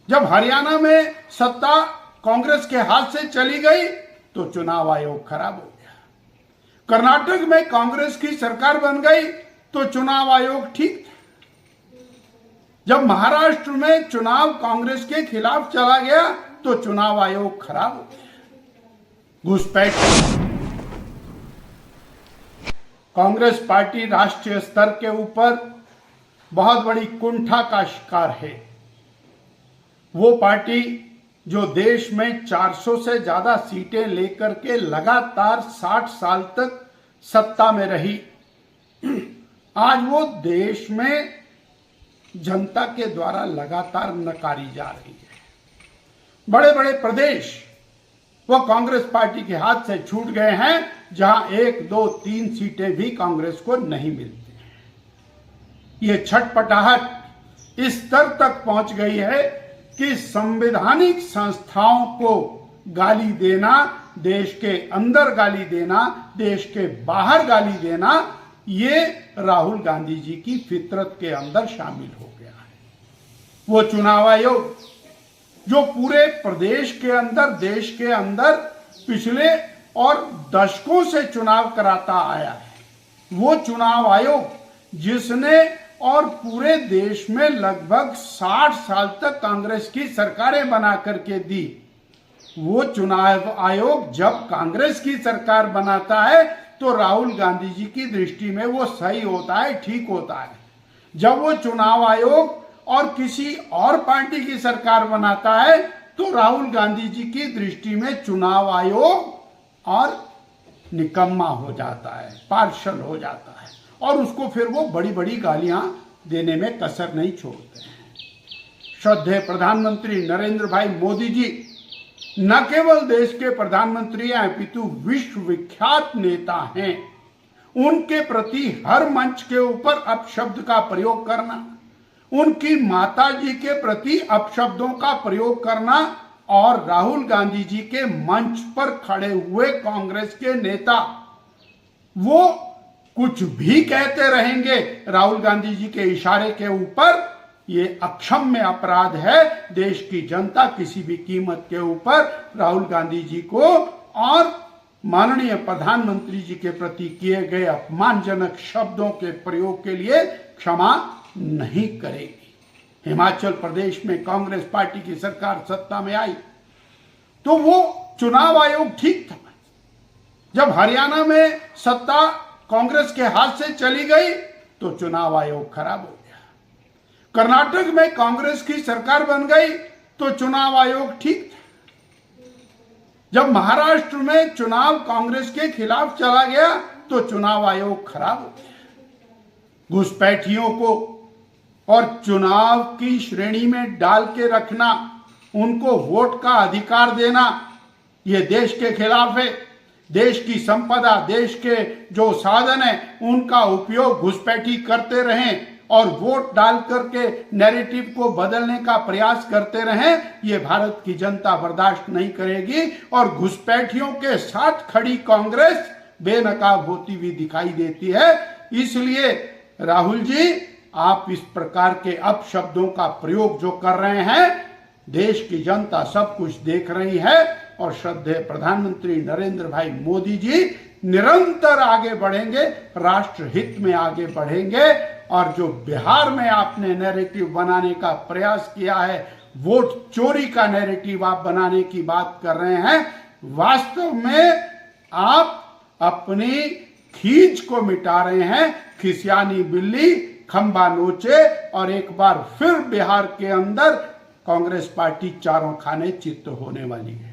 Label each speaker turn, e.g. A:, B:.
A: जब हरियाणा में सत्ता कांग्रेस के हाथ से चली गई तो चुनाव आयोग खराब हो गया। कर्नाटक में कांग्रेस की सरकार बन गई तो चुनाव आयोग ठीक था। जब महाराष्ट्र में चुनाव कांग्रेस के खिलाफ चला गया तो चुनाव आयोग खराब हो गया। घुसपैठ, कांग्रेस पार्टी राष्ट्रीय स्तर के ऊपर बहुत बड़ी कुंठा का शिकार है। वो पार्टी जो देश में 400 से ज्यादा सीटें लेकर के लगातार 60 साल तक सत्ता में रही, आज वो देश में जनता के द्वारा लगातार नकारी जा रही है। बड़े बड़े प्रदेश वो कांग्रेस पार्टी के हाथ से छूट गए हैं, जहां 1, 2, 3 सीटें भी कांग्रेस को नहीं मिलती हैं। ये छटपटाहट इस स्तर तक पहुंच गई है कि संवैधानिक संस्थाओं को गाली देना, देश के अंदर गाली देना, देश के बाहर गाली देना, ये राहुल गांधी जी की फितरत के अंदर शामिल हो गया है। वो चुनाव आयोग जो पूरे प्रदेश के अंदर, देश के अंदर पिछले और दशकों से चुनाव कराता आया है, वो चुनाव आयोग जिसने और पूरे देश में लगभग 60 साल तक कांग्रेस की सरकारें बना करके दी, वो चुनाव आयोग जब कांग्रेस की सरकार बनाता है तो राहुल गांधी जी की दृष्टि में वो सही होता है, ठीक होता है। जब वो चुनाव आयोग और किसी और पार्टी की सरकार बनाता है तो राहुल गांधी जी की दृष्टि में चुनाव आयोग और निकम्मा हो जाता है, पार्शल हो जाता है, और उसको फिर वो बड़ी बड़ी गालियां देने में कसर नहीं छोड़ते हैं। श्रद्धेय प्रधानमंत्री नरेंद्र भाई मोदी जी न केवल देश के प्रधानमंत्री हैं अपितु विश्व विख्यात नेता हैं। उनके प्रति हर मंच के ऊपर अपशब्द का प्रयोग करना, उनकी माता जी के प्रति अपशब्दों का प्रयोग करना और राहुल गांधी जी के मंच पर खड़े हुए कांग्रेस के नेता वो कुछ भी कहते रहेंगे राहुल गांधी जी के इशारे के ऊपर, ये अक्षम्य अपराध है। देश की जनता किसी भी कीमत के ऊपर राहुल गांधी जी को और माननीय प्रधानमंत्री जी के प्रति किए गए अपमानजनक शब्दों के प्रयोग के लिए क्षमा नहीं करेगी। हिमाचल प्रदेश में कांग्रेस पार्टी की सरकार सत्ता में आई तो वो चुनाव आयोग ठीक था। जब हरियाणा में सत्ता कांग्रेस के हाथ से चली गई तो चुनाव आयोग खराब हो गया। कर्नाटक में कांग्रेस की सरकार बन गई तो चुनाव आयोग ठीक था। जब महाराष्ट्र में चुनाव कांग्रेस के खिलाफ चला गया तो चुनाव आयोग खराब हो गया। घुसपैठियों को और चुनाव की श्रेणी में डाल के रखना, उनको वोट का अधिकार देना, यह देश के खिलाफ है। देश की संपदा, देश के जो साधन है, उनका उपयोग घुसपैठी करते रहें और वोट डाल करके नैरेटिव को बदलने का प्रयास करते रहें, ये भारत की जनता बर्दाश्त नहीं करेगी। और घुसपैठियों के साथ खड़ी कांग्रेस बेनकाब होती हुई दिखाई देती है। इसलिए राहुल जी, आप इस प्रकार के अपशब्दों का प्रयोग जो कर रहे हैं, देश की जनता सब कुछ देख रही है। और श्रद्धेय प्रधानमंत्री नरेंद्र भाई मोदी जी निरंतर आगे बढ़ेंगे, राष्ट्र हित में आगे बढ़ेंगे। और जो बिहार में आपने नैरेटिव बनाने का प्रयास किया है, वोट चोरी का नैरेटिव आप बनाने की बात कर रहे हैं, वास्तव में आप अपनी खींच को मिटा रहे हैं। खिसियानी बिल्ली खंबा नोचे और एक बार फिर बिहार के अंदर कांग्रेस पार्टी चारों खाने चित्त होने वाली है।